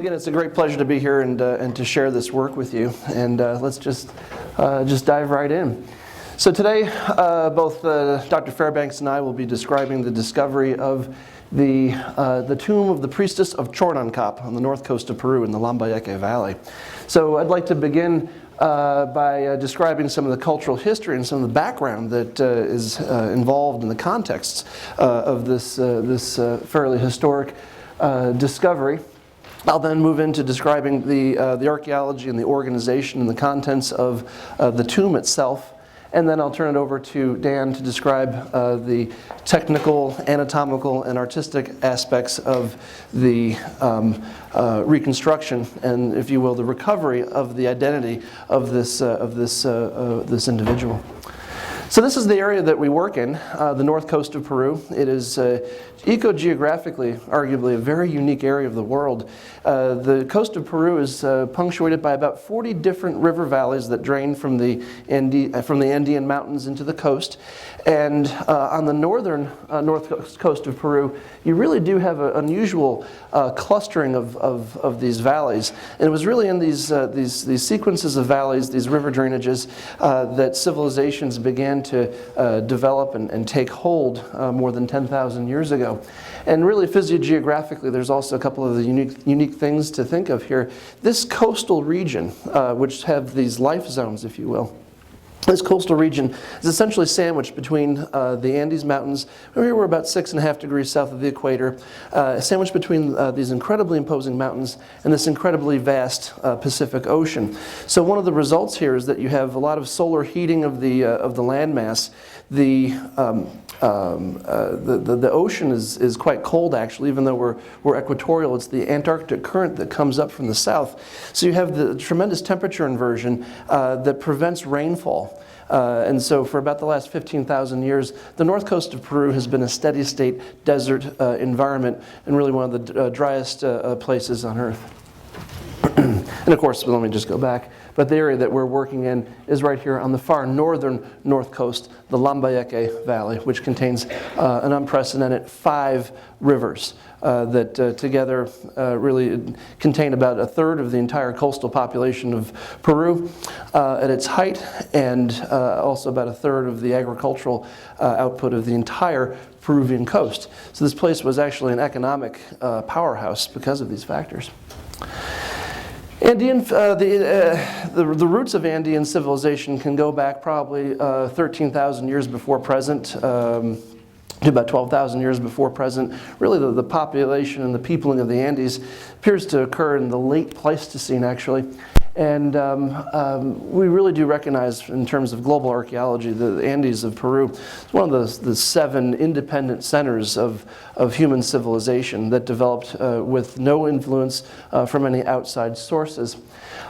again, it's a great pleasure to be here and to share this work with you. And let's just dive right in. So today, both Dr. Fairbanks and I will be describing the discovery of the tomb of the Priestess of Chornancap on the north coast of Peru in the Lambayeque Valley. So I'd like to begin by describing some of the cultural history and some of the background that is involved in the context of this fairly historic discovery. I'll then move into describing the archaeology and the organization and the contents of the tomb itself. And then I'll turn it over to Dan to describe the technical, anatomical, and artistic aspects of the reconstruction and, if you will, the recovery of the identity of this individual. So this is the area that we work in, the north coast of Peru. It is ecogeographically, arguably, a very unique area of the world. The coast of Peru is punctuated by about 40 different river valleys that drain from the Andean mountains into the coast. And on the northern north coast of Peru, you really do have an unusual clustering of these valleys. And it was really in these sequences of valleys, these river drainages, that civilizations began to develop and take hold more than 10,000 years ago. And really, physiogeographically, there's also a couple of the unique things to think of here. This coastal region, which have these life zones, if you will, this coastal region is essentially sandwiched between the Andes Mountains. We're about 6.5 degrees south of the equator, sandwiched between these incredibly imposing mountains and this incredibly vast Pacific Ocean. So one of the results here is that you have a lot of solar heating of the landmass. The ocean is quite cold, actually, even though we're equatorial. It's the Antarctic current that comes up from the south. So you have the tremendous temperature inversion that prevents rainfall. And so for about the last 15,000 years, the north coast of Peru has been a steady state desert environment and really one of the driest places on Earth. And of course, let me just go back. But the area that we're working in is right here on the far northern north coast, the Lambayeque Valley, which contains an unprecedented 5 rivers that together really contain about 1/3 of the entire coastal population of Peru at its height, and also about 1/3 of the agricultural output of the entire Peruvian coast. So this place was actually an economic powerhouse because of these factors. Andean, the roots of Andean civilization can go back probably 13,000 years before present, to about 12,000 years before present. Really, the population and the peopling of the Andes appears to occur in the late Pleistocene, actually. And we really do recognize, in terms of global archaeology, the Andes of Peru is one of the 7 independent centers of human civilization that developed with no influence from any outside sources.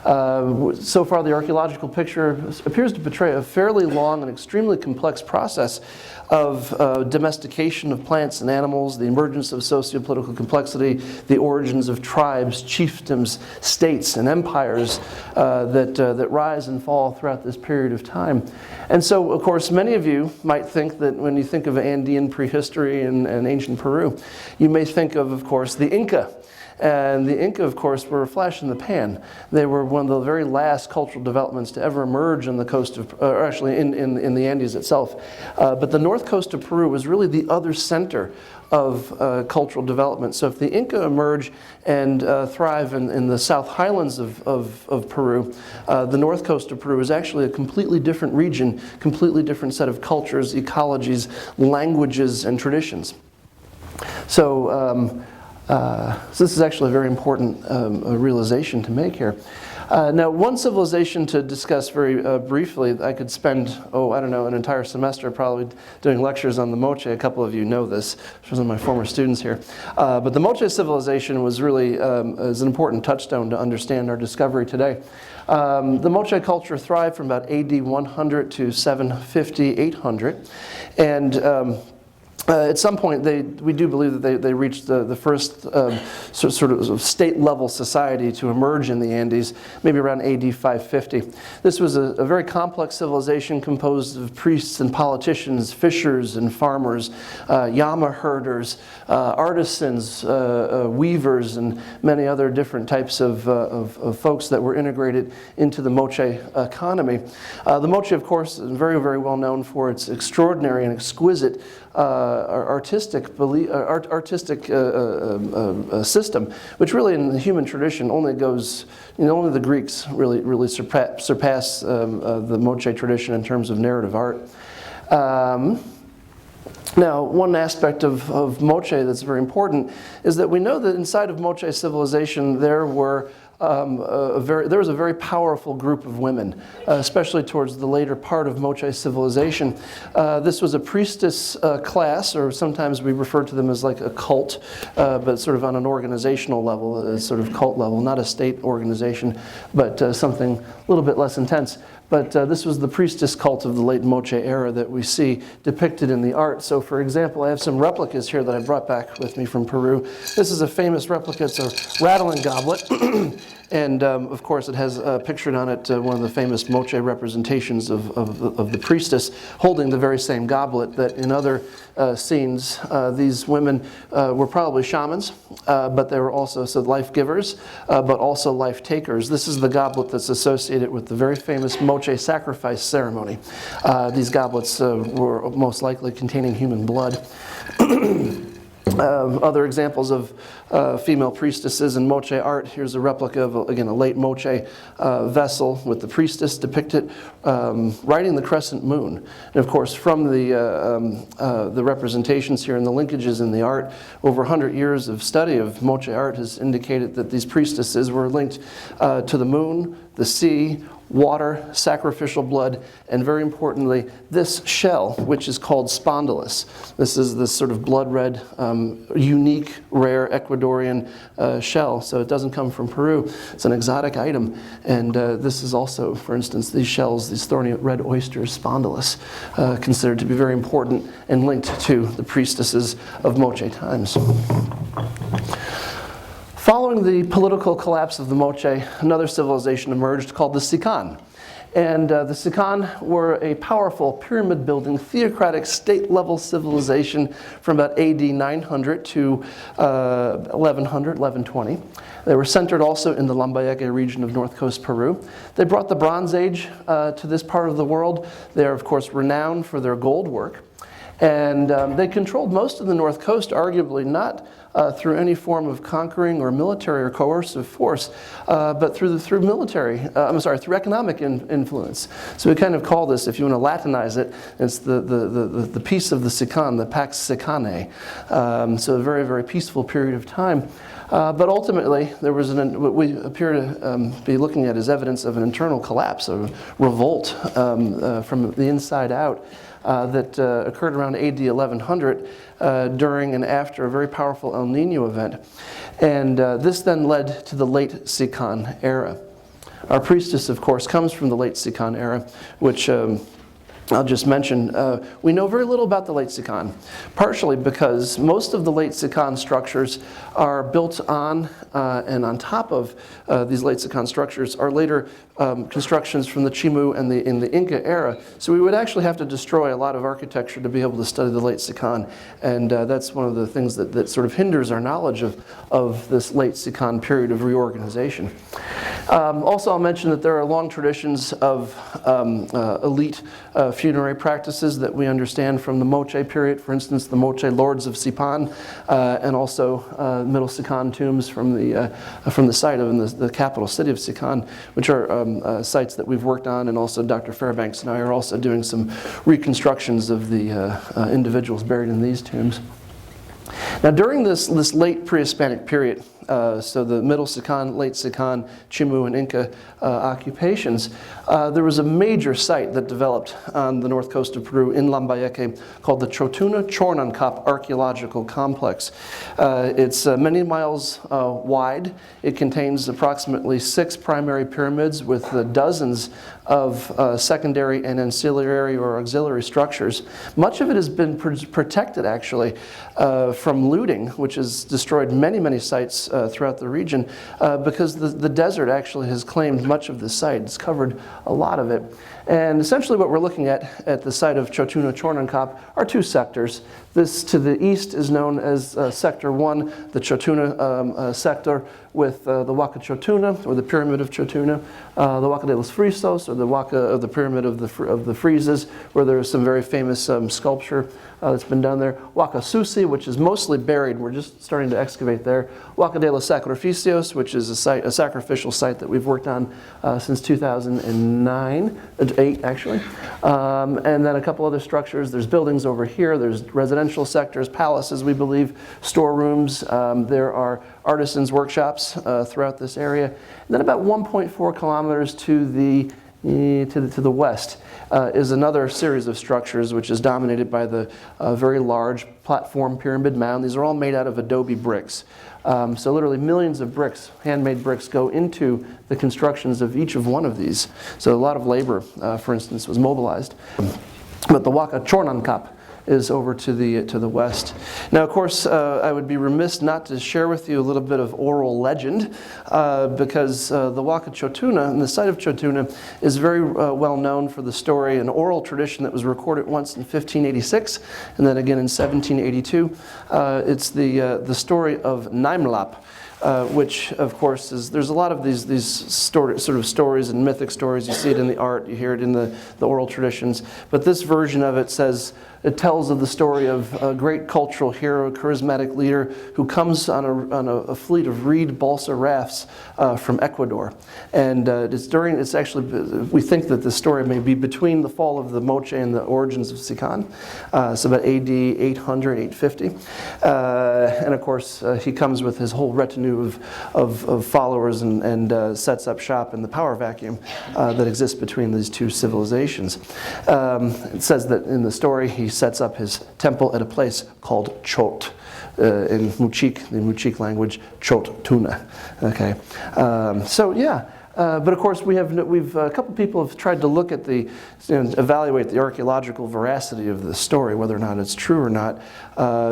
So far, the archaeological picture appears to portray a fairly long and extremely complex process of domestication of plants and animals, the emergence of socio-political complexity, the origins of tribes, chiefdoms, states, and empires that rise and fall throughout this period of time. And so, of course, many of you might think that when you think of Andean prehistory and ancient Peru, you may think of course, the Inca. And the Inca, of course, were a flash in the pan. They were one of the very last cultural developments to ever emerge on the coast of, or actually in the Andes itself. But the north coast of Peru was really the other center of cultural development. So if the Inca emerge and thrive in the South Highlands of Peru, the north coast of Peru is actually a completely different region, completely different set of cultures, ecologies, languages, and traditions. So this is actually a very important realization to make here. Now, one civilization to discuss very briefly, I could spend, an entire semester probably doing lectures on the Moche. A couple of you know this, some of my former students here. But the Moche civilization was really is an important touchstone to understand our discovery today. The Moche culture thrived from about AD 100 to 750, 800. And At some point, we do believe that they reached the first sort of state-level society to emerge in the Andes, maybe around AD 550. This was a very complex civilization composed of priests and politicians, fishers and farmers, llama herders, artisans, weavers, and many other different types of folks that were integrated into the Moche economy. The Moche, of course, is very, very well known for its extraordinary and exquisite artistic system, which really in the human tradition only goes, only the Greeks really surpass the Moche tradition in terms of narrative art. Now, one aspect of Moche that's very important is that we know that inside of Moche civilization there was a very powerful group of women, especially towards the later part of Moche civilization. This was a priestess class, or sometimes we refer to them as like a cult, but sort of on an organizational level, a sort of cult level, not a state organization, but something a little bit less intense. But this was the priestess cult of the late Moche era that we see depicted in the art. So for example, I have some replicas here that I brought back with me from Peru. This is a famous replica. It's a rattling goblet. And of course, it has pictured on it one of the famous Moche representations of the priestess holding the very same goblet that in other scenes, these women were probably shamans, but they were also life givers, but also life takers. This is the goblet that's associated with the very famous Moche sacrifice ceremony. These goblets were most likely containing human blood. Other examples of female priestesses in Moche art. Here's a replica of, again, a late Moche vessel with the priestess depicted riding the crescent moon. And of course, from the representations here and the linkages in the art, over 100 years of study of Moche art has indicated that these priestesses were linked to the moon, the sea, water, sacrificial blood, and very importantly, this shell, which is called spondylus. This is this sort of blood red, unique, rare Ecuadorian shell. So it doesn't come from Peru. It's an exotic item. And this is also, for instance, these shells, these thorny red oysters, spondylus, considered to be very important and linked to the priestesses of Moche times. Following the political collapse of the Moche, another civilization emerged called the Sicán. And the Sicán were a powerful pyramid-building, theocratic, state-level civilization from about AD 900 to 1100, 1120. They were centered also in the Lambayeque region of north coast Peru. They brought the Bronze Age to this part of the world. They are, of course, renowned for their gold work. And they controlled most of the north coast, arguably not through any form of conquering or military or coercive force, but through economic influence. So we kind of call this, if you want to Latinize it, it's the peace of the Sicán, the Pax Sicanae. So a very, very peaceful period of time. But ultimately, there was what we appear to be looking at as evidence of an internal collapse, a revolt from the inside out. That occurred around AD 1100 during and after a very powerful El Nino event. And this then led to the late Sicán era. Our priestess, of course, comes from the late Sicán era, which I'll just mention, we know very little about the late Sicán, partially because most of the late Sicán structures are built on and on top of these late Sicán structures are later constructions from the Chimu and in the Inca era. So we would actually have to destroy a lot of architecture to be able to study the late Sicán. And that's one of the things that sort of hinders our knowledge of this late Sicán period of reorganization. Also, I'll mention that there are long traditions of elite funerary practices that we understand from the Moche period. For instance, the Moche Lords of Sipan, and also Middle Sicán tombs from the site of the capital city of Sicán, which are sites that we've worked on, and also Dr. Fairbanks and I are also doing some reconstructions of the individuals buried in these tombs. Now, during this late pre-Hispanic period, so the Middle Sicán, Late Sicán, Chimu, and Inca occupations, there was a major site that developed on the north coast of Peru in Lambayeque called the Chornancap archaeological complex. It's many miles wide. It contains approximately 6 primary pyramids with dozens of secondary and ancillary or auxiliary structures. Much of it has been protected, actually, from looting, which has destroyed many, many sites throughout the region, because the desert actually has claimed much of the site. It's covered a lot of it. And essentially what we're looking at the site of Chornancap are two sectors. This to the east is known as Sector 1, the Chotuna sector, with the Waka Chotuna, or the Pyramid of Chotuna, the Waka de los Frisos, or the Waka of the Pyramid of the Friezes, where there is some very famous sculpture that's been done there. Waka Susi, which is mostly buried. We're just starting to excavate there. Waka de los Sacrificios, which is a sacrificial site that we've worked on since 2009, 8 actually. And then a couple other structures. There's buildings over here. There's residential sectors, palaces, we believe, storerooms. There are artisans' workshops throughout this area. And then about 1.4 kilometers to the west is another series of structures which is dominated by the very large platform pyramid mound. These are all made out of adobe bricks. So literally millions of bricks, handmade bricks, go into the constructions of each of one of these. So a lot of labor, for instance, was mobilized. But the Waka Chornancap is over to the west. Now, of course, I would be remiss not to share with you a little bit of oral legend, because the Waka Chotuna and the site of Chotuna is very well known for the story, an oral tradition that was recorded once in 1586 and then again in 1782. It's the story of Naymlap. Which, of course, there's a lot of these sort of stories and mythic stories. You see it in the art, you hear it in the oral traditions. But this version of it it tells of the story of a great cultural hero, charismatic leader who comes on a fleet of reed balsa rafts from Ecuador. And it's actually, we think that the story may be between the fall of the Moche and the origins of Sicán. So about AD 800, 850. And of course, he comes with his whole retinue of followers and sets up shop in the power vacuum that exists between these two civilizations. It says that in the story he sets up his temple at a place called Chot. In Muchik, the Muchik language, Chot Tuna. Okay, so yeah. But of course, a couple people have tried to look at evaluate the archaeological veracity of the story, whether or not it's true or not.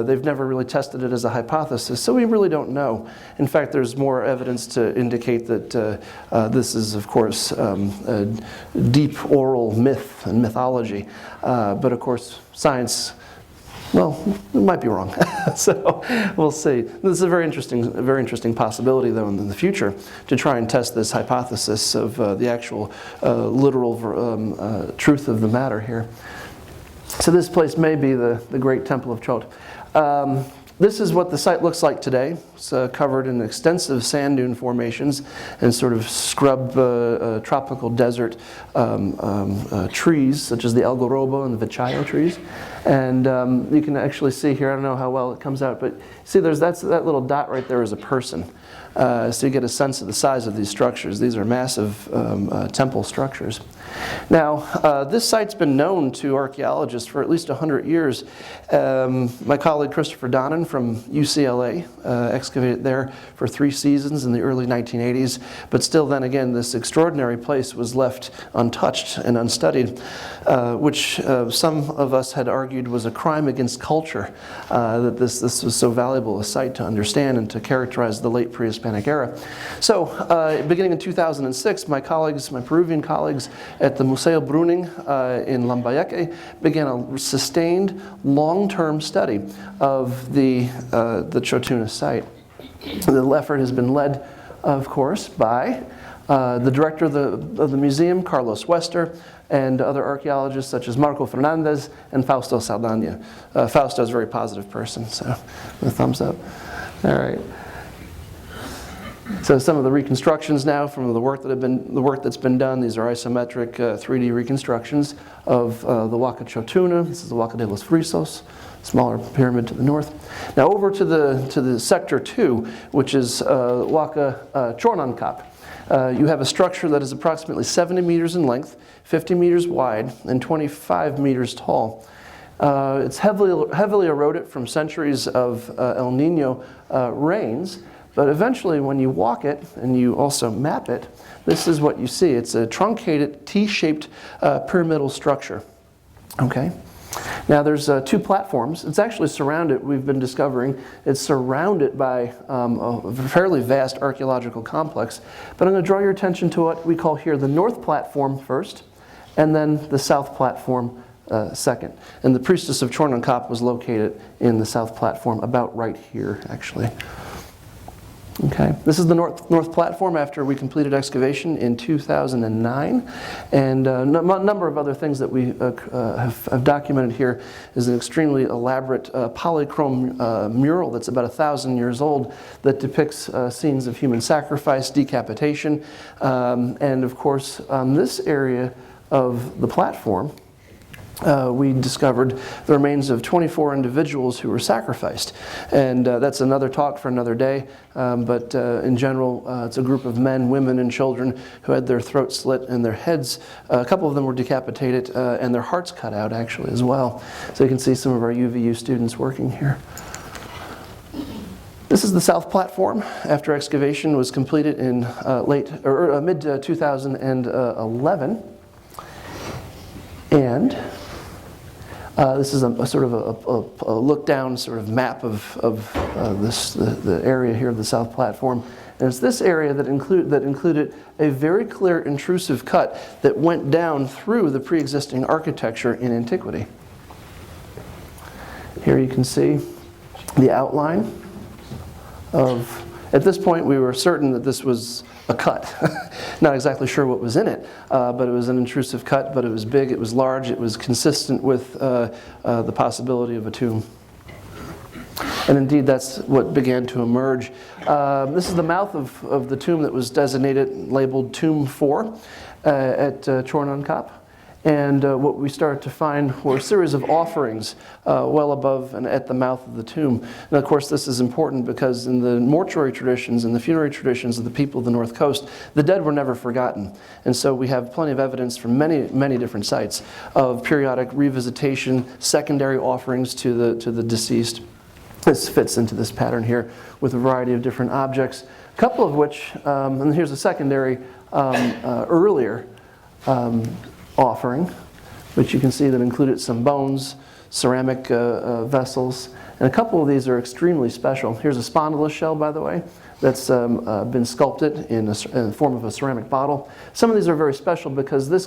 They've never really tested it as a hypothesis, so we really don't know. In fact, there's more evidence to indicate that this is, of course, a deep oral myth and mythology. But of course, science, well, we might be wrong. So we'll see. This is a very interesting possibility, though, in the future, to try and test this hypothesis of the actual literal truth of the matter here. So this place may be the great Temple of Chot. This is what the site looks like today. It's covered in extensive sand dune formations and sort of scrub tropical desert trees, such as the algarrobo and the vichayo trees. And you can actually see here, I don't know how well it comes out, but see that little dot right there is a person. So you get a sense of the size of these structures. These are massive temple structures. Now, this site's been known to archaeologists for at least 100 years. My colleague Christopher Donnan from UCLA excavated there for 3 seasons in the early 1980s. But still, then again, this extraordinary place was left untouched and unstudied, which some of us had argued was a crime against culture, that this was so valuable a site to understand and to characterize the late pre-Hispanic era. So, beginning in 2006, my Peruvian colleagues at the Museo Bruning in Lambayeque began a sustained, long-term study of the Chotuna site. The effort has been led, of course, by the director of the museum, Carlos Wester, and other archaeologists such as Marco Fernandez and Fausto Saldana. Fausto is a very positive person, so a thumbs up. All right. So some of the reconstructions now from the work that's been done. These are isometric 3D reconstructions of the Waka Chotuna. This is the Waka de los Frisos, smaller pyramid to the north. Now over to the sector 2, which is Waka Chornancap. You have a structure that is approximately 70 meters in length, 50 meters wide, and 25 meters tall. It's heavily eroded from centuries of El Nino rains. But eventually, when you walk it and you also map it, this is what you see. It's a truncated T-shaped pyramidal structure. Okay? Now there's 2 platforms. It's actually surrounded, we've been discovering, it's surrounded by a fairly vast archaeological complex. But I'm going to draw your attention to what we call here the north platform first, and then the south platform second. And the Priestess of Chornancap was located in the south platform, about right here, actually. Okay, this is the north platform after we completed excavation in 2009, and a number of other things that we have documented here is an extremely elaborate polychrome mural that's about 1,000 years old that depicts scenes of human sacrifice, decapitation, and of course on this area of the platform we discovered the remains of 24 individuals who were sacrificed. And that's another talk for another day, but in general it's a group of men, women, and children who had their throats slit and their heads, a couple of them were decapitated, and their hearts cut out actually as well. So you can see some of our UVU students working here. This is the south platform after excavation was completed in mid 2011. And this is a sort of a look-down sort of map of the area here of the south platform. And it's this area that included a very clear intrusive cut that went down through the pre-existing architecture in antiquity. Here you can see the outline of, at this point we were certain that this was a cut. Not exactly sure what was in it, but it was an intrusive cut, but it was big, it was large, it was consistent with the possibility of a tomb. And indeed, that's what began to emerge. This is the mouth of the tomb that was designated, labeled Tomb 4 at Chornancap. And what we started to find were a series of offerings well above and at the mouth of the tomb. And of course this is important because in the mortuary traditions and the funerary traditions of the people of the North Coast, the dead were never forgotten. And so we have plenty of evidence from many different sites of periodic revisitation, secondary offerings to the deceased. This fits into this pattern here with a variety of different objects, a couple of which, and here's a secondary earlier offering, which you can see that included some bones, ceramic vessels, and a couple of these are extremely special. Here's a spondylus shell, by the way, that's been sculpted in the form of a ceramic bottle. Some of these are very special because this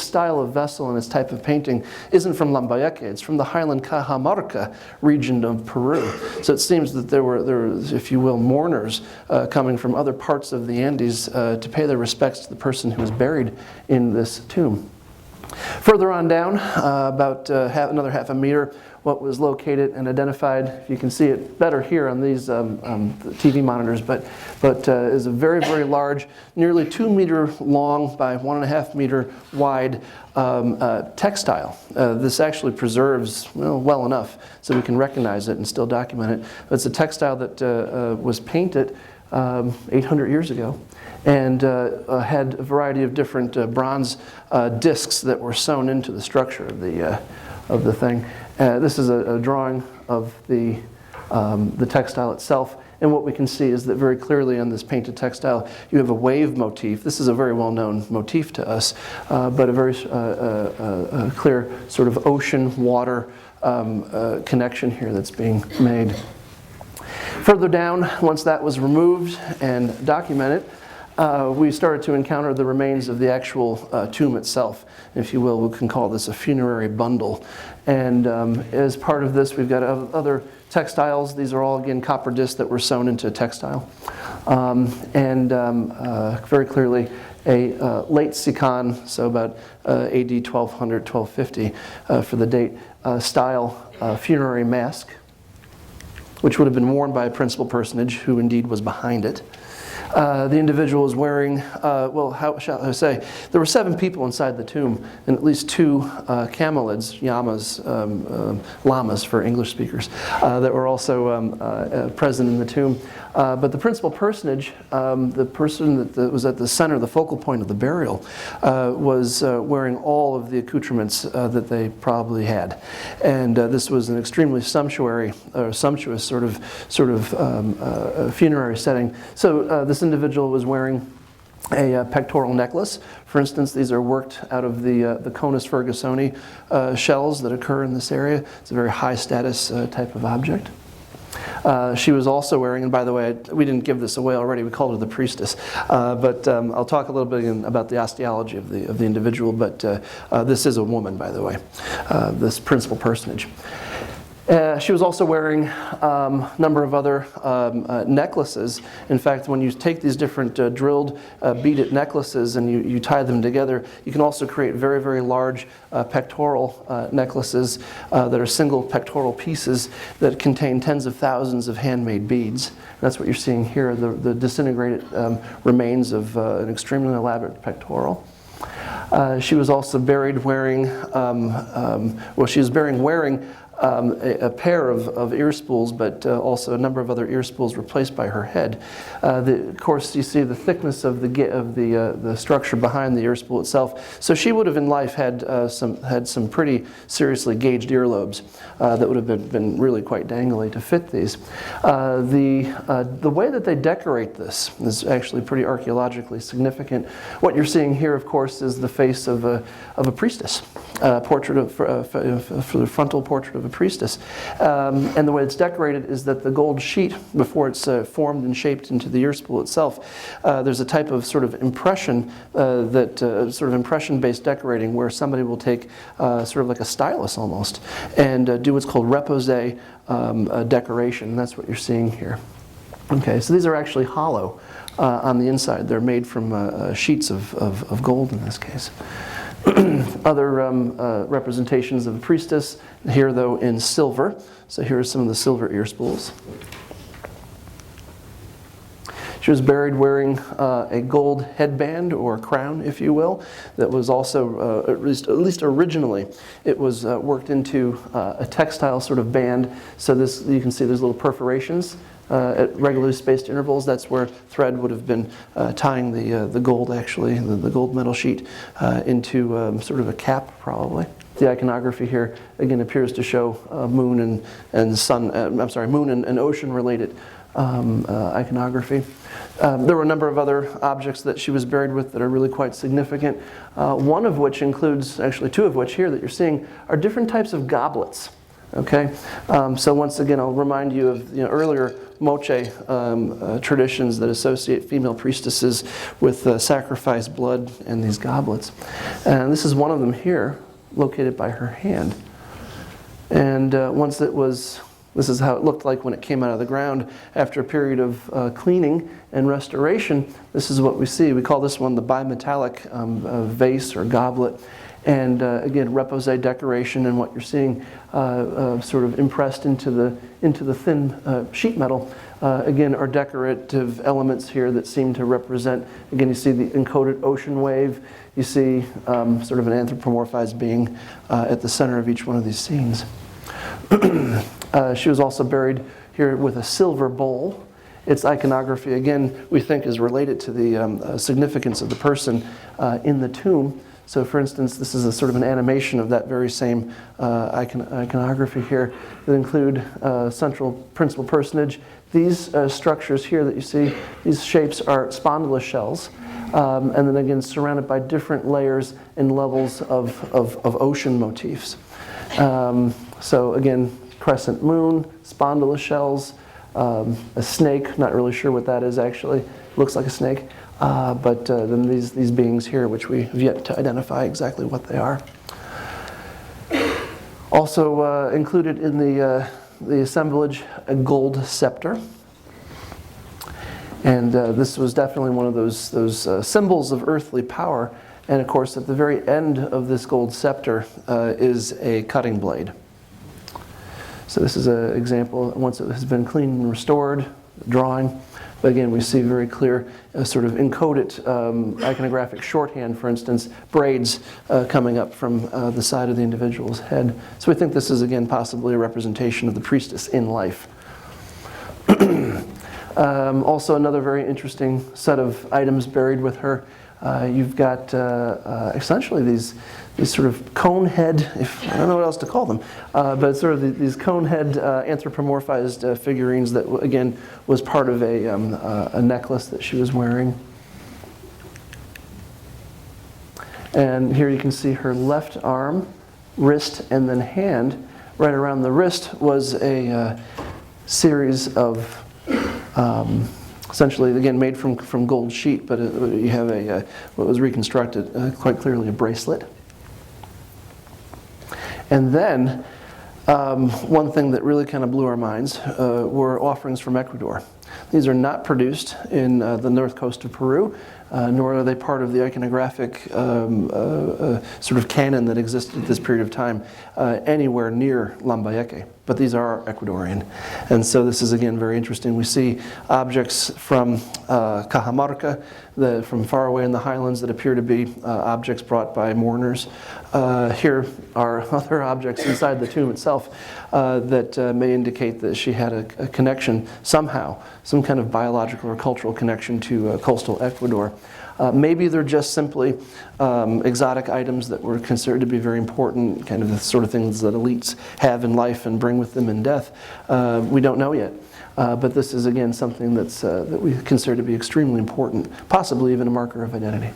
style of vessel and this type of painting isn't from Lambayeque, it's from the highland Cajamarca region of Peru. So it seems that there were, if you will, mourners coming from other parts of the Andes to pay their respects to the person who was buried in this tomb. Further on down, about another half a meter, what was located and identified, you can see it better here on these TV monitors, but is a very large, nearly 2 meter long by 1.5 meter wide textile. This actually preserves well enough so we can recognize it and still document it. It's a textile that was painted 800 years ago, and had a variety of different bronze discs that were sewn into the structure of the thing. This is a drawing of the textile itself, and what we can see is that very clearly on this painted textile you have a wave motif. This is a very well-known motif to us, but a very clear sort of ocean-water connection here that's being made. Further down, once that was removed and documented, we started to encounter the remains of the actual tomb itself. If you will, we can call this a funerary bundle. And as part of this, we've got other textiles. These are all, again, copper discs that were sewn into textile. Very clearly a late Sicán, so about AD 1200, 1250 for the date, style funerary mask, which would have been worn by a principal personage who indeed was behind it. The individual was wearing, well, how shall I say, there were 7 people inside the tomb, and at least 2 camelids, llamas for English speakers, that were also present in the tomb. But the principal personage, the person that was at the center, the focal point of the burial, was wearing all of the accoutrements that they probably had. And this was an extremely sumptuous sort of funerary setting. So this individual was wearing a pectoral necklace. For instance, these are worked out of the Conus fergusoni shells that occur in this area. It's a very high status type of object. She was also wearing, and by the way, we didn't give this away already, we called her the priestess, but I'll talk a little bit about the osteology of the individual, but this is a woman, by the way, this principal personage. She was also wearing a number of other necklaces. In fact, when you take these different drilled beaded necklaces and you tie them together, you can also create very, very large pectoral necklaces that are single pectoral pieces that contain tens of thousands of handmade beads. And that's what you're seeing here, the disintegrated remains of an extremely elaborate pectoral. She was also buried wearing, wearing a pair of ear spools, but also a number of other ear spools were placed by her head. Of course, you see the thickness of the structure behind the ear spool itself. So she would have in life had some pretty seriously gauged earlobes that would have been really quite dangly to fit these. The way that they decorate this is actually pretty archaeologically significant. What you're seeing here, of course, is the face of a priestess. Portrait for the frontal portrait of a priestess. And the way it's decorated is that the gold sheet, before it's formed and shaped into the ear spool itself, there's a type of sort of impression, sort of impression-based decorating where somebody will take sort of like a stylus almost and do what's called repoussé decoration. And that's what you're seeing here. Okay, so these are actually hollow on the inside. They're made from sheets of gold in this case. Other representations of the priestess, here though in silver. So here are some of the silver ear spools. She was buried wearing a gold headband or crown, if you will, that was also, at least originally, it was worked into a textile sort of band. So this, you can see there's little perforations at regularly spaced intervals. That's where thread would have been tying the gold, actually, the gold metal sheet into sort of a cap, probably. The iconography here, again, appears to show moon and sun, moon and ocean-related iconography. There were a number of other objects that she was buried with that are really quite significant. One of which includes, actually 2 of which here that you're seeing, are different types of goblets. Okay, so once again, I'll remind you of earlier moche traditions that associate female priestesses with sacrifice, blood, and these goblets. And this is one of them here, located by her hand. And this is how it looked like when it came out of the ground. After a period of cleaning and restoration, this is what we see. We call this one the bimetallic vase or goblet. And again, repoussé decoration, and what you're seeing sort of impressed into the thin sheet metal, again, are decorative elements here that seem to represent, again, you see the encoded ocean wave, you see sort of an anthropomorphized being at the center of each one of these scenes. She was also buried here with a silver bowl. Its iconography, again, we think is related to the significance of the person in the tomb. So for instance, this is a sort of an animation of that very same iconography here that include central principal personage. These structures here that you see, these shapes are spondylus shells, and then again surrounded by different layers and levels of ocean motifs. So again, crescent moon, spondylus shells, a snake, not really sure what that is actually, looks like a snake. But then these beings here, which we have yet to identify exactly what they are. Also included in the assemblage, a gold scepter. And this was definitely one of those symbols of earthly power. And of course, at the very end of this gold scepter is a cutting blade. So this is an example, once it has been cleaned and restored, drawing. But again, we see very clear sort of encoded iconographic shorthand, for instance, braids coming up from the side of the individual's head. So we think this is, again, possibly a representation of the priestess in life. Also, another very interesting set of items buried with her. You've got essentially these sort of cone head, I don't know what else to call them, but sort of these cone head anthropomorphized figurines that, again, was part of a necklace that she was wearing. And here you can see her left arm, wrist, and then hand. Right around the wrist was a series of essentially, again, made from gold sheet, but you have what was reconstructed, quite clearly a bracelet. And then, one thing that really kind of blew our minds were offerings from Ecuador. These are not produced in the north coast of Peru, nor are they part of the iconographic sort of canon that existed at this period of time anywhere near Lambayeque. But these are Ecuadorian. And so this is, again, very interesting. We see objects from Cajamarca, from far away in the highlands, that appear to be objects brought by mourners. Here are other objects inside the tomb itself that may indicate that she had a connection somehow, some kind of biological or cultural connection to coastal Ecuador. Maybe they're just simply exotic items that were considered to be very important, kind of the sort of things that elites have in life and bring with them in death. We don't know yet. But this is, again, something that we consider to be extremely important, possibly even a marker of identity.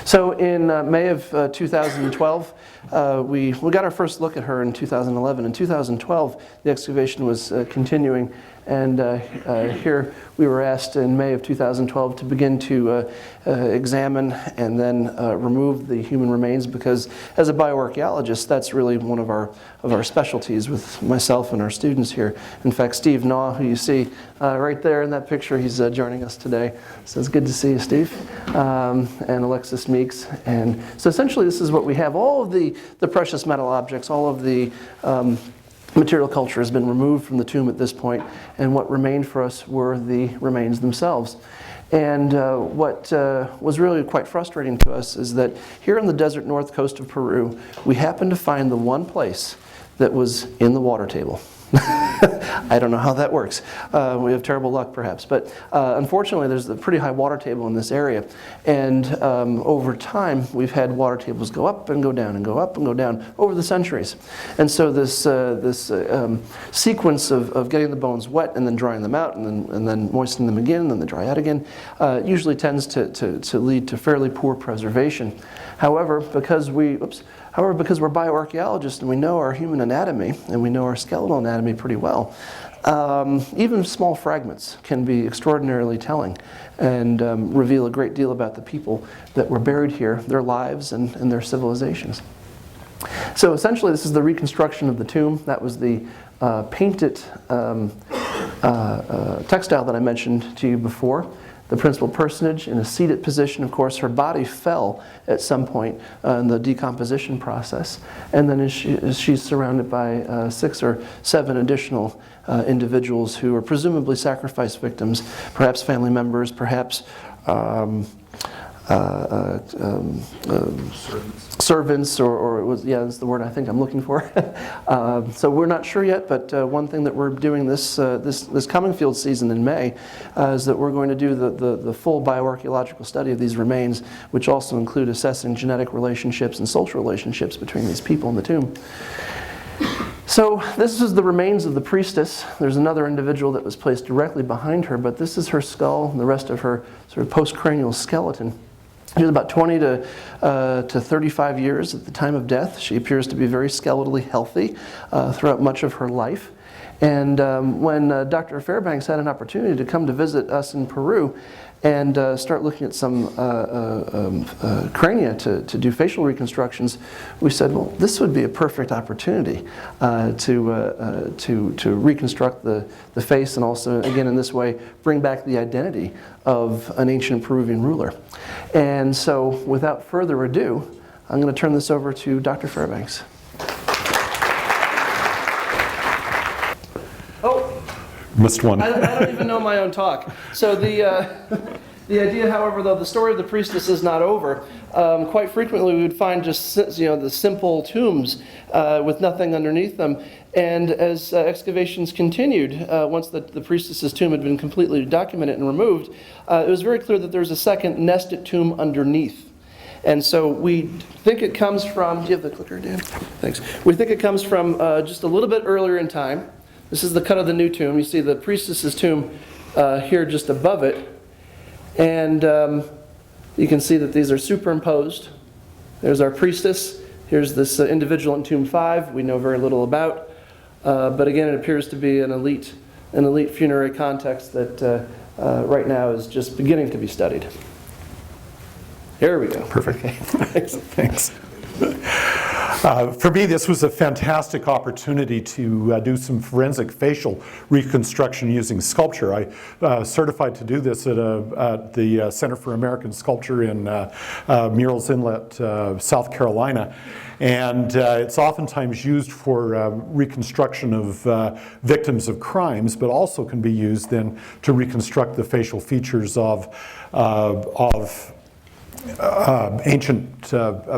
So in May of 2012, we got our first look at her in 2011. In 2012, the excavation was continuing, and here we were asked in May of 2012 to begin to examine and then remove the human remains, because as a bioarchaeologist, that's really one of our specialties with myself and our students here. In fact, Steve Naw, who you see right there in that picture, he's joining us today. So it's good to see you, Steve, and Alexis Meeks. And so essentially this is what we have. All of the precious metal objects, all of the material culture has been removed from the tomb at this point, and what remained for us were the remains themselves. And what was really quite frustrating to us is that here in the desert north coast of Peru, we happened to find the one place that was in the water table. I don't know how that works. We have terrible luck, perhaps. But unfortunately, there's a pretty high water table in this area. And over time, we've had water tables go up and go down and go up and go down over the centuries. And so this sequence of getting the bones wet and then drying them out and then moistening them again and then they dry out again usually tends to lead to fairly poor preservation. However, because we're bioarchaeologists and we know our human anatomy and we know our skeletal anatomy pretty well, even small fragments can be extraordinarily telling and reveal a great deal about the people that were buried here, their lives and their civilizations. So essentially this is the reconstruction of the tomb. That was the painted textile that I mentioned to you before. The principal personage in a seated position. Of course, her body fell at some point in the decomposition process. And then as she's surrounded by 6 or 7 additional individuals who are presumably sacrifice victims, perhaps family members, perhaps servants, or that's the word I think I'm looking for. So we're not sure yet, but one thing that we're doing this coming field season in May is that we're going to do the full bioarchaeological study of these remains, which also include assessing genetic relationships and social relationships between these people in the tomb. So this is the remains of the priestess. There's another individual that was placed directly behind her, but this is her skull and the rest of her sort of postcranial skeleton. She was about 20 to 35 years at the time of death. She appears to be very skeletally healthy throughout much of her life. And when Dr. Fairbanks had an opportunity to come to visit us in Peru and start looking at some crania to do facial reconstructions, we said, well, this would be a perfect opportunity to reconstruct the face and also, again, in this way, bring back the identity of an ancient Peruvian ruler. And so, without further ado, I'm going to turn this over to Dr. Fairbanks. Missed one. I don't even know my own talk. So the idea, however, though, the story of the priestess is not over. Quite frequently we would find just the simple tombs with nothing underneath them. And as excavations continued, once the priestess's tomb had been completely documented and removed, it was very clear that there was a second nested tomb underneath. And so we think it comes from, do you have the clicker, Dan? Thanks. We think it comes from just a little bit earlier in time. This is the cut of the new tomb. You see the priestess's tomb here just above it. And you can see that these are superimposed. There's our priestess. Here's this individual in tomb 5 we know very little about. But again, it appears to be an elite funerary context that right now is just beginning to be studied. Here we go. Perfect. Thanks. For me, this was a fantastic opportunity to do some forensic facial reconstruction using sculpture. I certified to do this at the Center for American Sculpture in Murals Inlet, South Carolina. And it's oftentimes used for reconstruction of victims of crimes, but also can be used then to reconstruct the facial features of ancient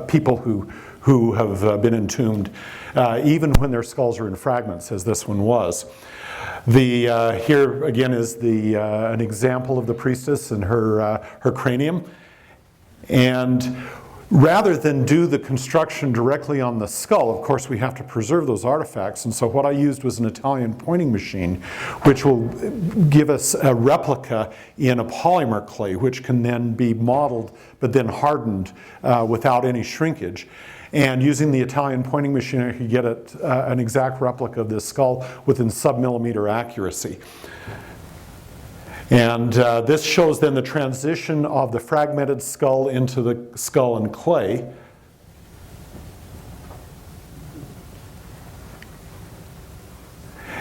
people who have been entombed, even when their skulls are in fragments, as this one was. Here again is an example of the priestess and her cranium. And rather than do the construction directly on the skull, of course we have to preserve those artifacts, and so what I used was an Italian pointing machine, which will give us a replica in a polymer clay, which can then be modeled but then hardened without any shrinkage. And using the Italian pointing machine, I could get an exact replica of this skull within sub-millimeter accuracy. And this shows then the transition of the fragmented skull into the skull and clay.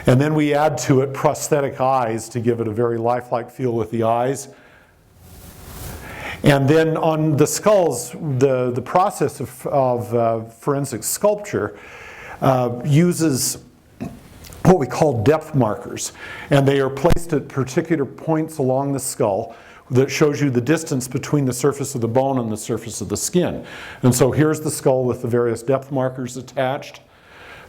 And then we add to it prosthetic eyes to give it a very lifelike feel with the eyes. And then on the skulls, the process of forensic sculpture uses what we call depth markers, and they are placed at particular points along the skull that shows you the distance between the surface of the bone and the surface of the skin. And so here's the skull with the various depth markers attached.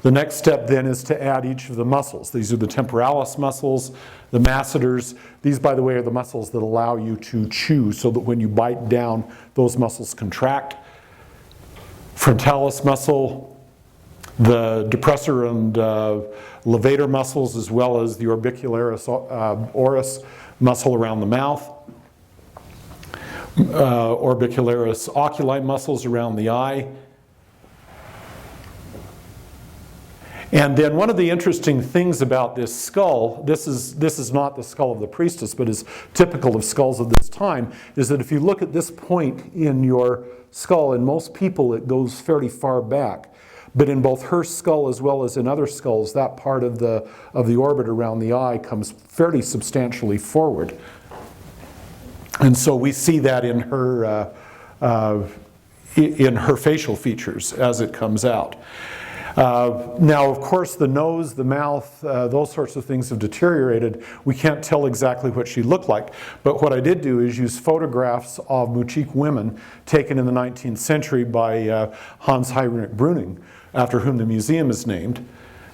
The next step then is to add each of the muscles. These are the temporalis muscles, the masseters. These, by the way, are the muscles that allow you to chew so that when you bite down, those muscles contract. Frontalis muscle, the depressor and levator muscles, as well as the orbicularis oris muscle around the mouth, orbicularis oculi muscles around the eye. And then one of the interesting things about this skull, this is not the skull of the priestess, but is typical of skulls of this time, is that if you look at this point in your skull, in most people it goes fairly far back. But in both her skull as well as in other skulls, that part of the orbit around the eye comes fairly substantially forward. And so we see that in her facial features as it comes out. Now, of course, the nose, the mouth, those sorts of things have deteriorated. We can't tell exactly what she looked like. But what I did do is use photographs of Mujic women taken in the 19th century by Hans Heinrich Brüning, after whom the museum is named.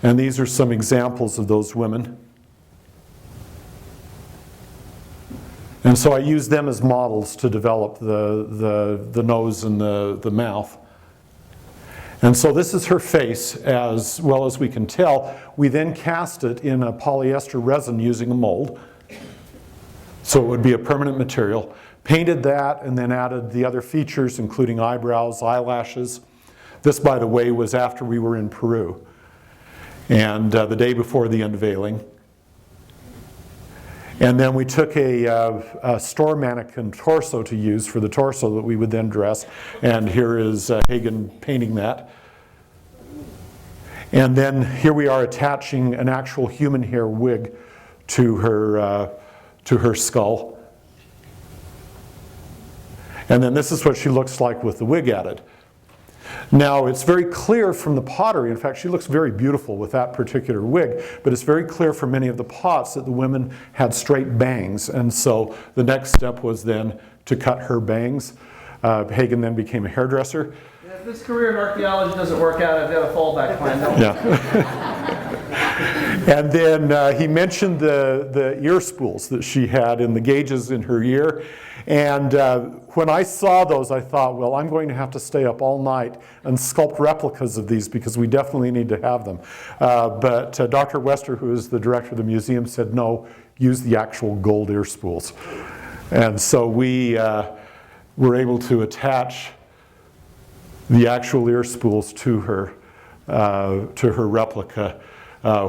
And these are some examples of those women. And so I used them as models to develop the nose and the mouth. And so this is her face as well as we can tell. We then cast it in a polyester resin using a mold. So it would be a permanent material. Painted that and then added the other features, including eyebrows, eyelashes. This, by the way, was after we were in Peru. And the day before the unveiling. And then we took a store mannequin torso to use for the torso that we would then dress. And here is Haagen painting that. And then here we are attaching an actual human hair wig to her skull. And then this is what she looks like with the wig added. Now, it's very clear from the pottery, in fact, she looks very beautiful with that particular wig, but it's very clear from many of the pots that the women had straight bangs, and so the next step was then to cut her bangs. Haagen then became a hairdresser. Yeah, if this career in archaeology doesn't work out, I've got a fallback plan. Yeah. And then he mentioned the ear spools that she had and the gauges in her ear. And when I saw those, I thought, well, I'm going to have to stay up all night and sculpt replicas of these because we definitely need to have them. But Dr. Wester, who is the director of the museum, said, no, use the actual gold ear spools. And so we were able to attach the actual ear spools to her replica.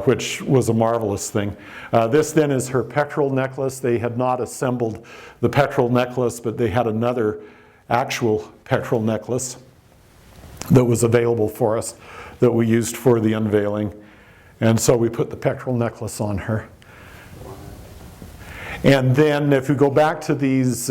Which was a marvelous thing. This then is her pectoral necklace. They had not assembled the pectoral necklace, but they had another actual pectoral necklace that was available for us that we used for the unveiling. And so we put the pectoral necklace on her. And then if you go back to these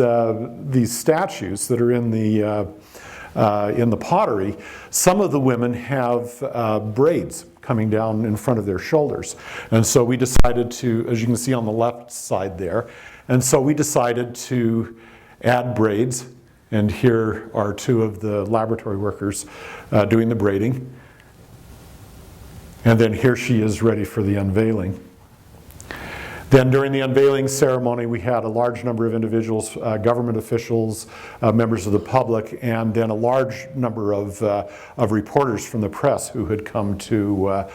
statues that are in the pottery, some of the women have braids coming down in front of their shoulders. And so we decided to, as you can see on the left side there, and so we decided to add braids. And here are two of the laboratory workers doing the braiding. And then here she is ready for the unveiling. Then during the unveiling ceremony, we had a large number of individuals, government officials, members of the public, and then a large number of reporters from the press who had come to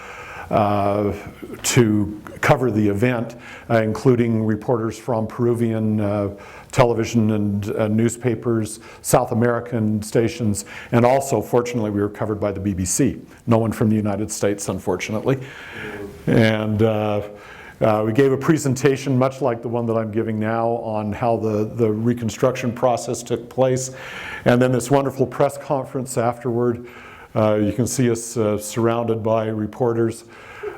cover the event, including reporters from Peruvian television and newspapers, South American stations, and also, fortunately, we were covered by the BBC. No one from the United States, unfortunately. And we gave a presentation much like the one that I'm giving now on how the Reconstruction process took place. And then this wonderful press conference afterward. You can see us surrounded by reporters.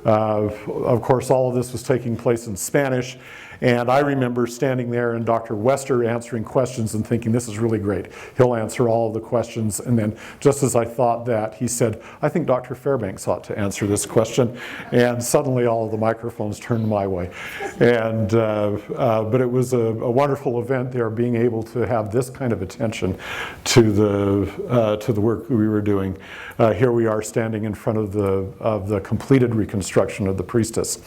Of course, all of this was taking place in Spanish. And I remember standing there and Dr. Wester answering questions and thinking, this is really great. He'll answer all of the questions. And then just as I thought that, he said, I think Dr. Fairbanks ought to answer this question. And suddenly all of the microphones turned my way. And, but it was a wonderful event there, being able to have this kind of attention to the work we were doing. Here we are standing in front of the completed reconstruction of the priestess.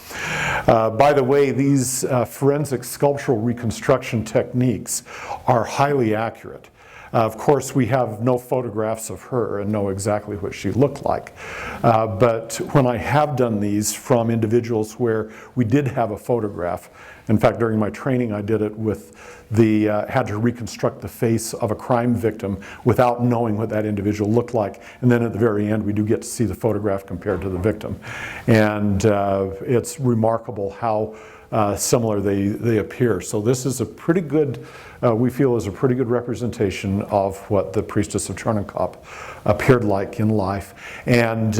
By the way, these forensic sculptural reconstruction techniques are highly accurate. Of course, we have no photographs of her and know exactly what she looked like. But when I have done these from individuals where we did have a photograph, in fact, during my training, I did it with had to reconstruct the face of a crime victim without knowing what that individual looked like. And then at the very end, we do get to see the photograph compared to the victim. And it's remarkable how similar they appear. So this is a pretty good, we feel is a pretty good representation of what the Priestess of Chornancap appeared like in life. And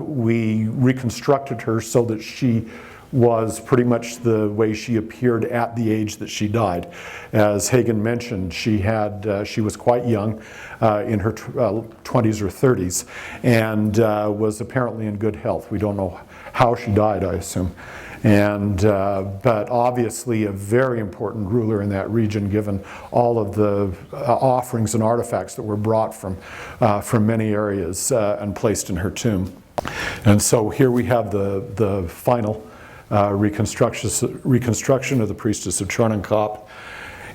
we reconstructed her so that she was pretty much the way she appeared at the age that she died. As Haagen mentioned, she was quite young, in her 20s or 30s, and was apparently in good health. We don't know how she died, I assume. And but obviously a very important ruler in that region, given all of the offerings and artifacts that were brought from many areas and placed in her tomb. And so here we have the final reconstruction of the Priestess of Chornancap.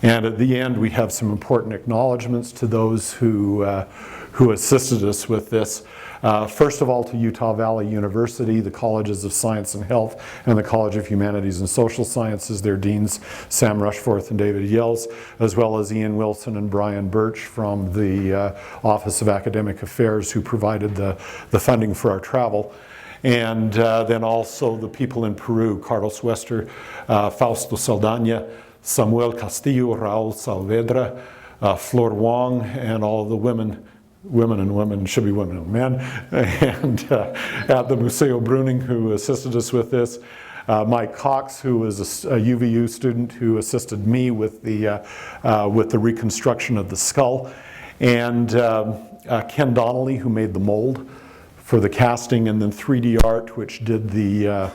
And at the end, we have some important acknowledgments to those who assisted us with this. First of all, to Utah Valley University, the Colleges of Science and Health, and the College of Humanities and Social Sciences, their deans, Sam Rushforth and David Yells, as well as Ian Wilson and Brian Birch from the Office of Academic Affairs, who provided the funding for our travel. And then also the people in Peru, Carlos Wester, Fausto Saldaña, Samuel Castillo, Raul Saavedra, Flor Wong, and all the women should be women and men, and at the Museo Bruning, who assisted us with this. Mike Cox, who was a UVU student who assisted me with the reconstruction of the skull. And Ken Donnelly, who made the mold for the casting, and then 3D Art, which did the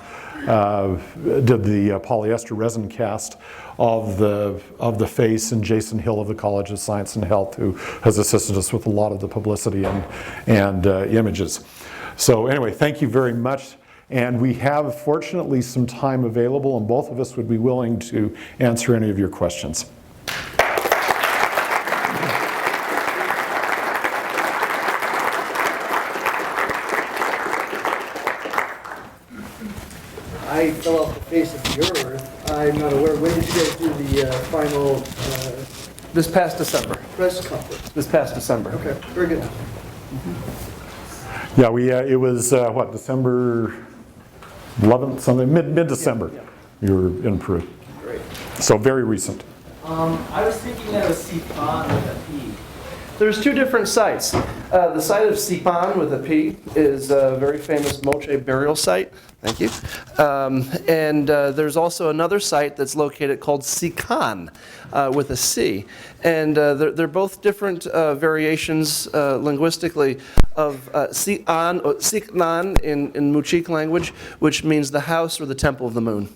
polyester resin cast of the face, and Jason Hill of the College of Science and Health, who has assisted us with a lot of the publicity and images. So anyway, thank you very much. And we have, fortunately, some time available, and both of us would be willing to answer any of your questions. I fell off the face of the earth. I'm not aware. When did you guys do the final This past December. press conference? This past December. Okay, very good. Yeah, it was, what, December 11th, something, mid-December. You were in Peru. Great. So very recent. I was thinking that it was Sicán with a P. There's two different sites. The site of Sicán with a P is a very famous Moche burial site. Thank you. And there's also another site that's located called Sicán with a C. And they're both different variations linguistically of Sicán in Muchic language, which means the house or the temple of the moon.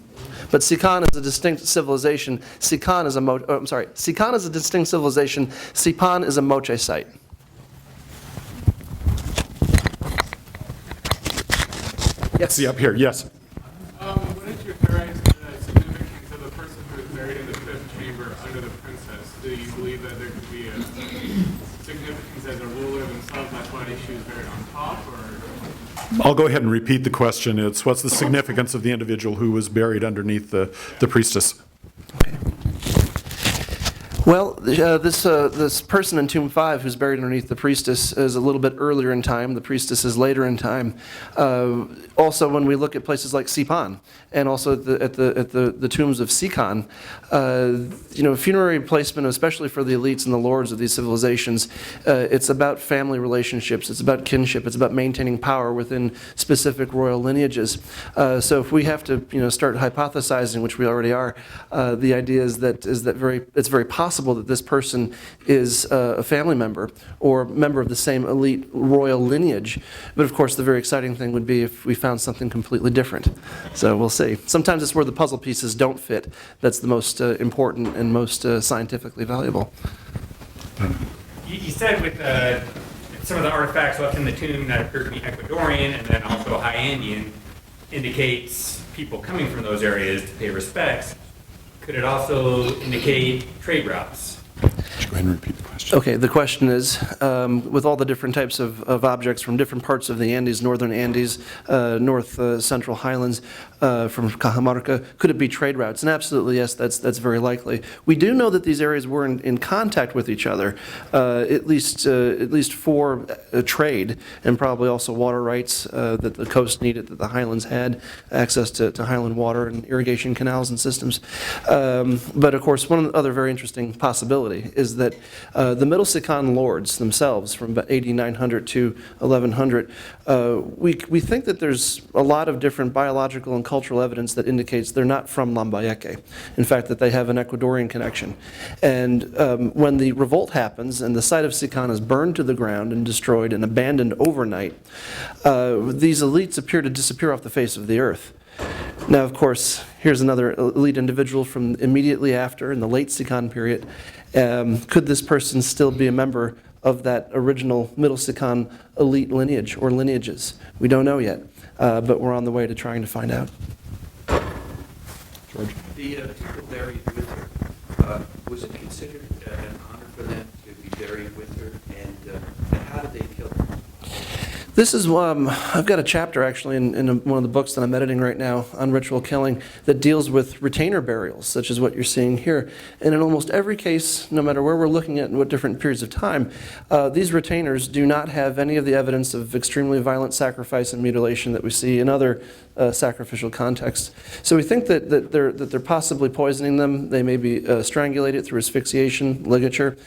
But Sicán is a distinct civilization. Sicán is Sicán is a distinct civilization. Sicán is a Moche site. Yes. See up here, yes. What is your theorized significance of the person who was buried in the fifth chamber under the princess? Do you believe that there could be a significance as a ruler themselves? That's why she was buried on top, or? I'll go ahead and repeat the question. It's what's the significance of the individual who was buried underneath the priestess? Well, this person in Tomb 5 who's buried underneath the priestess is a little bit earlier in time. The priestess is later in time. Also, when we look at places like Sicán and also at the tombs of Sicán, funerary placement, especially for the elites and the lords of these civilizations, it's about family relationships. It's about kinship. It's about maintaining power within specific royal lineages. So if we have to, start hypothesizing, which we already are, the idea is that it's very possible that this person is a family member or member of the same elite royal lineage. But of course, the very exciting thing would be if we found something completely different. So we'll see. Sometimes it's where the puzzle pieces don't fit that's the most important and most scientifically valuable. You said with some of the artifacts left in the tomb that appear to be Ecuadorian and then also high Andean indicates people coming from those areas to pay respects. Could it also indicate trade routes? Go ahead and repeat the question. Okay, the question is, with all the different types of objects from different parts of the Andes, northern Andes, north central highlands, from Cajamarca, could it be trade routes? And absolutely, yes, that's very likely. We do know that these areas were in contact with each other, at least for trade, and probably also water rights that the coast needed, that the highlands had, access to highland water and irrigation canals and systems. But of course, one other very interesting possibility is that the Middle Sicán lords themselves, from about 8900 to 1100, we think that there's a lot of different biological and cultural evidence that indicates they're not from Lambayeque. In fact, that they have an Ecuadorian connection. And when the revolt happens and the site of Sicán is burned to the ground and destroyed and abandoned overnight, these elites appear to disappear off the face of the earth. Now, of course, here's another elite individual from immediately after, in the late Sicán period. Could this person still be a member of that original Middle Sicán elite lineage or lineages? We don't know yet, but we're on the way to trying to find out. George? The people buried with her, was it considered an honor for them to be buried with her, and how did they kill her? This is, I've got a chapter actually in one of the books that I'm editing right now on ritual killing that deals with retainer burials, such as what you're seeing here. And in almost every case, no matter where we're looking at and what different periods of time, these retainers do not have any of the evidence of extremely violent sacrifice and mutilation that we see in other sacrificial contexts. So we think that they're possibly poisoning them. They may be strangulated through asphyxiation, ligature,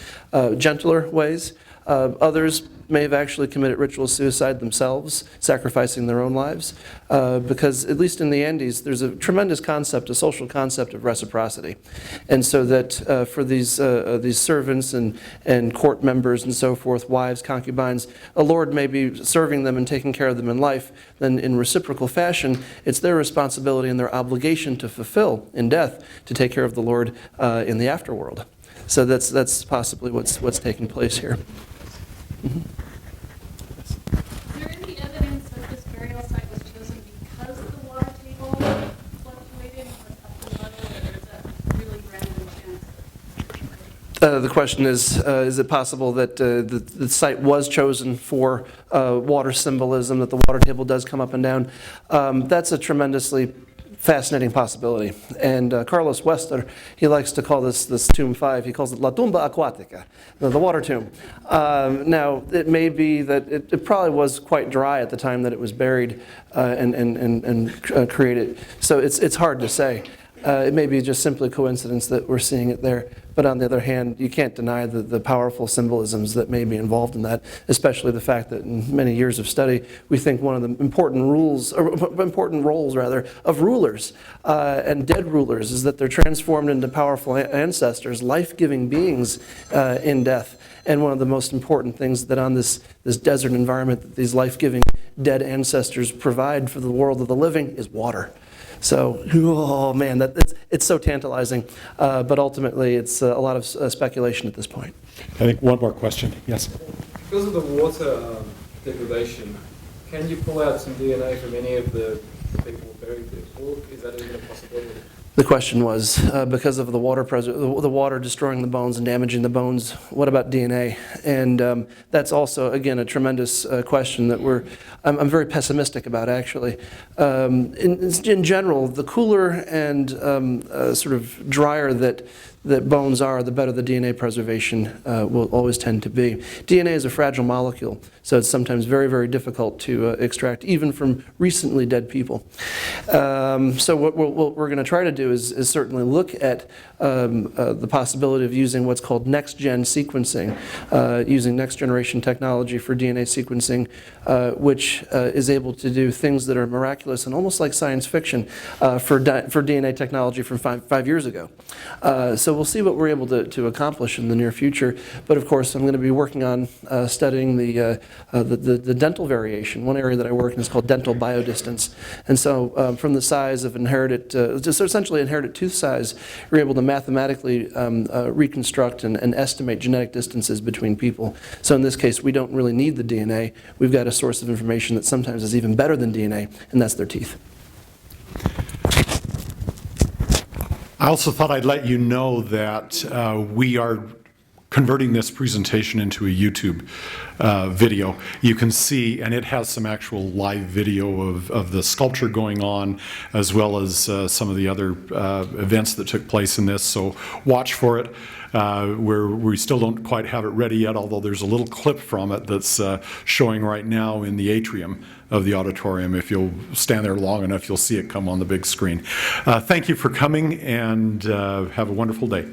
gentler ways. Others may have actually committed ritual suicide themselves, sacrificing their own lives, because at least in the Andes, there's a tremendous concept, a social concept of reciprocity. And so that for these servants and court members and so forth, wives, concubines, a lord may be serving them and taking care of them in life, then in reciprocal fashion, it's their responsibility and their obligation to fulfill in death to take care of the lord in the afterworld. So that's possibly what's taking place here. Is there any evidence that this burial site was chosen because the water table fluctuated and was up and level, or is that really random chance? The question is it possible that the site was chosen for water symbolism, that the water table does come up and down? That's a tremendously fascinating possibility. And Carlos Wester, he likes to call this tomb 5, he calls it La Tumba Aquatica, the water tomb. Now, it may be that it probably was quite dry at the time that it was buried and created. So it's hard to say. It may be just simply coincidence that we're seeing it there. But on the other hand, you can't deny the powerful symbolisms that may be involved in that, especially the fact that in many years of study, we think one of the important roles of rulers and dead rulers is that they're transformed into powerful ancestors, life-giving beings in death. And one of the most important things that on this desert environment that these life-giving dead ancestors provide for the world of the living is water. So, oh man, it's so tantalizing, but ultimately it's a lot of speculation at this point. I think one more question. Yes. Because of the water degradation, can you pull out some DNA from any of the people buried there? Or is that even a possibility? The question was, because of the water destroying the bones and damaging the bones, what about DNA? And that's also, again, a tremendous question that I'm very pessimistic about, actually. In general, the cooler and sort of drier that bones are, the better the DNA preservation will always tend to be. DNA is a fragile molecule, so it's sometimes very, very difficult to extract, even from recently dead people. So what we're going to try to do is certainly look at the possibility of using what's called next-gen sequencing, using next-generation technology for DNA sequencing, which is able to do things that are miraculous and almost like science fiction for DNA technology from five years ago. So we'll see what we're able to accomplish in the near future. But of course, I'm going to be working on studying the dental variation. One area that I work in is called dental biodistance. And so from the size of inherited, just essentially inherited tooth size, we're able to mathematically reconstruct and estimate genetic distances between people. So in this case, we don't really need the DNA. We've got a source of information that sometimes is even better than DNA, and that's their teeth. I also thought I'd let you know that we are converting this presentation into a YouTube video. You can see, and it has some actual live video of the sculpture going on, as well as some of the other events that took place in this, so watch for it. We still don't quite have it ready yet, although there's a little clip from it that's showing right now in the atrium of the auditorium. If you'll stand there long enough, you'll see it come on the big screen. Thank you for coming, and have a wonderful day.